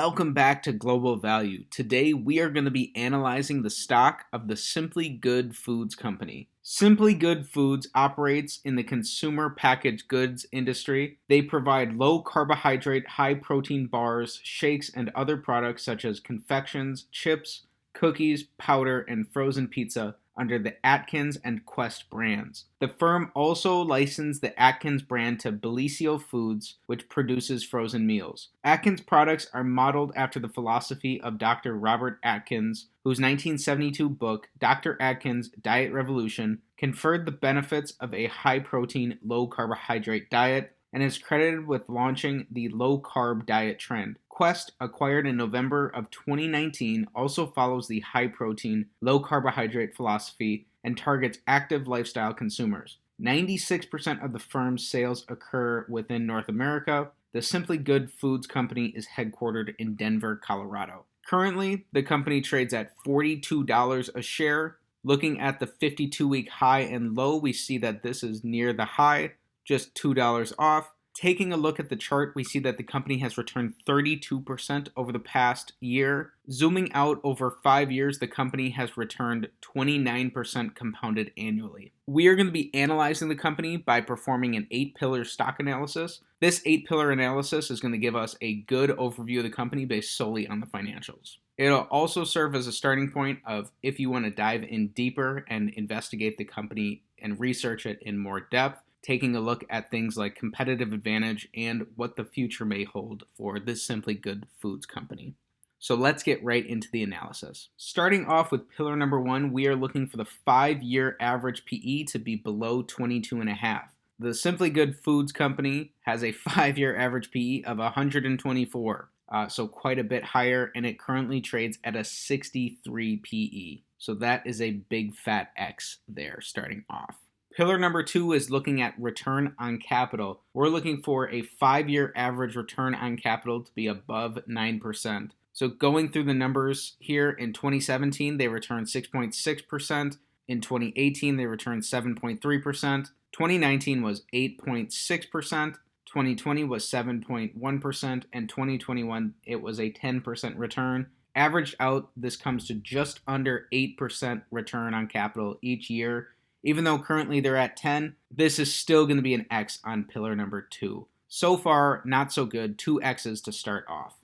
Welcome back to Global Value. Today we are going to be analyzing the stock of the Simply Good Foods Company. Simply Good Foods operates in the consumer packaged goods industry. They provide low carbohydrate, high protein bars, shakes, and other products such as confections, chips, cookies, powder, and frozen pizza under the Atkins and Quest brands. The firm also licensed the Atkins brand to Bellisio Foods, which produces frozen meals. Atkins products are modeled after the philosophy of Dr. Robert Atkins, whose 1972 book, Dr. Atkins' Diet Revolution, conferred the benefits of a high-protein, low-carbohydrate diet and is credited with launching the low-carb diet trend. Quest, acquired in November of 2019, also follows the high-protein, low-carbohydrate philosophy and targets active lifestyle consumers. 96% of the firm's sales occur within North America. The Simply Good Foods Company is headquartered in Denver, Colorado. Currently, the company trades at $42 a share. Looking at the 52-week high and low, we see that this is near the high, just $2 off. Taking a look at the chart, we see that the company has returned 32% over the past year. Zooming out over 5 years, the company has returned 29% compounded annually. We are going to be analyzing the company by performing an 8-pillar stock analysis. This 8-pillar analysis is going to give us a good overview of the company based solely on the financials. It'll also serve as a starting point of if you want to dive in deeper and investigate the company and research it in more depth, taking a look at things like competitive advantage and what the future may hold for this Simply Good Foods Company. So let's get right into the analysis. Starting off with pillar number 1, we are looking for the 5-year average PE to be below 22.5. The Simply Good Foods Company has a 5-year average PE of 124, so quite a bit higher, and it currently trades at a 63 PE. So that is a big fat X there starting off. Pillar number 2 is looking at return on capital. We're looking for a 5-year average return on capital to be above 9%. So going through the numbers here, in 2017, they returned 6.6%. In 2018, they returned 7.3%. 2019 was 8.6%. 2020 was 7.1%. And 2021, it was a 10% return. Averaged out, this comes to just under 8% return on capital each year. Even though currently they're at 10, this is still going to be an X on pillar number 2. So far, not so good, 2 X's to start off.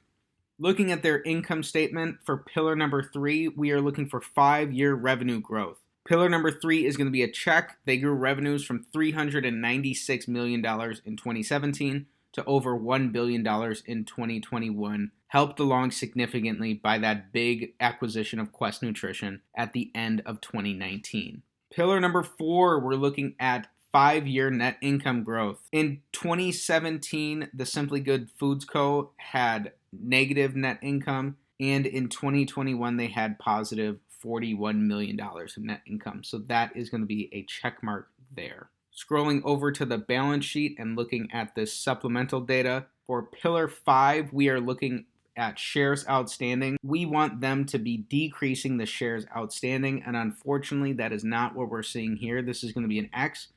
Looking at their income statement for pillar number 3, we are looking for 5-year revenue growth. Pillar number 3 is going to be a check. They grew revenues from $396 million in 2017 to over $1 billion in 2021, helped along significantly by that big acquisition of Quest Nutrition at the end of 2019. Pillar number 4, we're looking at 5-year net income growth. In 2017, the Simply Good Foods Co. had negative net income, and in 2021, they had positive $41 million of net income. So that is going to be a check mark there. Scrolling over to the balance sheet and looking at this supplemental data, for Pillar 5, we are looking at shares outstanding. We want them to be decreasing the shares outstanding, and unfortunately that is not what we're seeing here. This is going to be an X.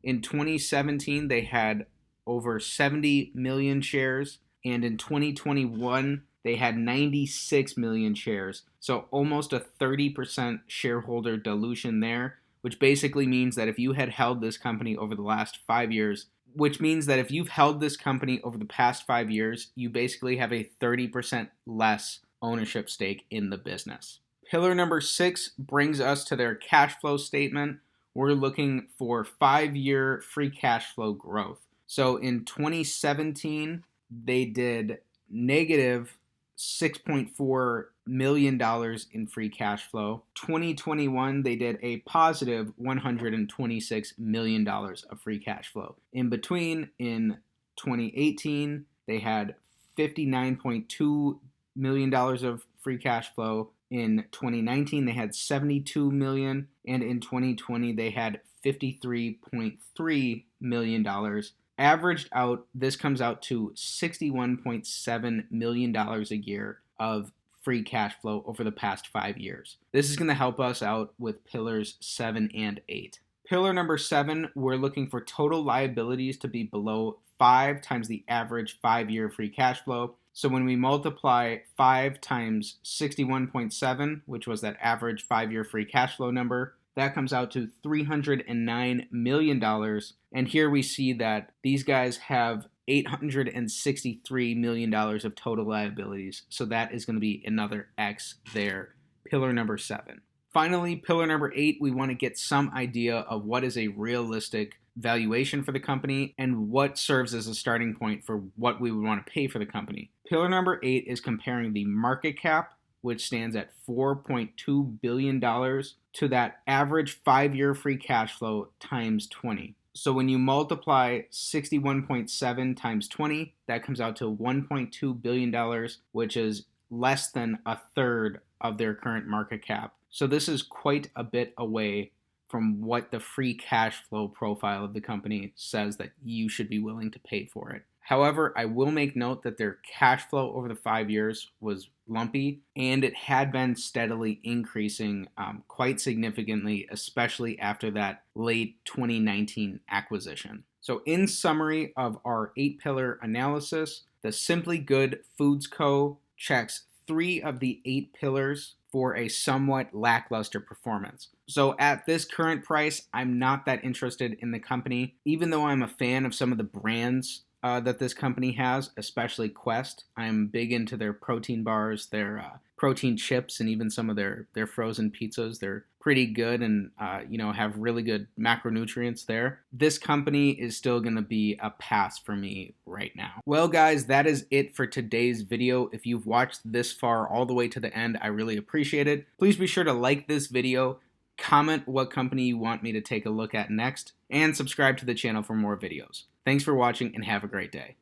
In 2017 they had over 70 million shares, and in 2021 they had 96 million shares, so almost a 30% shareholder dilution there, which basically means that if you had held this company over the last 5 years, which means that if you've held this company over the past 5 years, you basically have a 30% less ownership stake in the business. Pillar number 6 brings us to their cash flow statement. We're looking for 5-year free cash flow growth. So in 2017, they did negative $6.4 million in free cash flow. 2021, they did a positive $126 million of free cash flow. In between, in 2018, they had $59.2 million of free cash flow. In 2019, they had $72 million, and in 2020, they had $53.3 million. Averaged out, this comes out to $61.7 million a year of free cash flow over the past 5 years. This is going to help us out with pillars 7 and 8. Pillar number 7, we're looking for total liabilities to be below 5 times the average 5-year free cash flow. So when we multiply 5 times 61.7, which was that average 5-year free cash flow number, that comes out to $309 million. And here we see that these guys have $863 million of total liabilities. So that is going to be another X there, pillar number 7. Finally, pillar number 8, we want to get some idea of what is a realistic valuation for the company and what serves as a starting point for what we would want to pay for the company. Pillar number 8 is comparing the market cap, which stands at $4.2 billion, to that average 5-year free cash flow times 20. So when you multiply 61.7 times 20, that comes out to $1.2 billion, which is less than a third of their current market cap. So this is quite a bit away from what the free cash flow profile of the company says that you should be willing to pay for it. However, I will make note that their cash flow over the 5 years was lumpy, and it had been steadily increasing quite significantly, especially after that late 2019 acquisition. So in summary of our 8-pillar analysis, the Simply Good Foods Co. checks 3 of the 8 pillars for a somewhat lackluster performance. So at this current price, I'm not that interested in the company, even though I'm a fan of some of the brands that this company has, especially Quest. I'm big into their protein bars, their protein chips, and even some of their frozen pizzas. They're pretty good and have really good macronutrients there. This company is still going to be a pass for me right now. Well, guys, that is it for today's video. If you've watched this far all the way to the end, I really appreciate it. Please be sure to like this video, comment what company you want me to take a look at next, and subscribe to the channel for more videos. Thanks for watching and have a great day.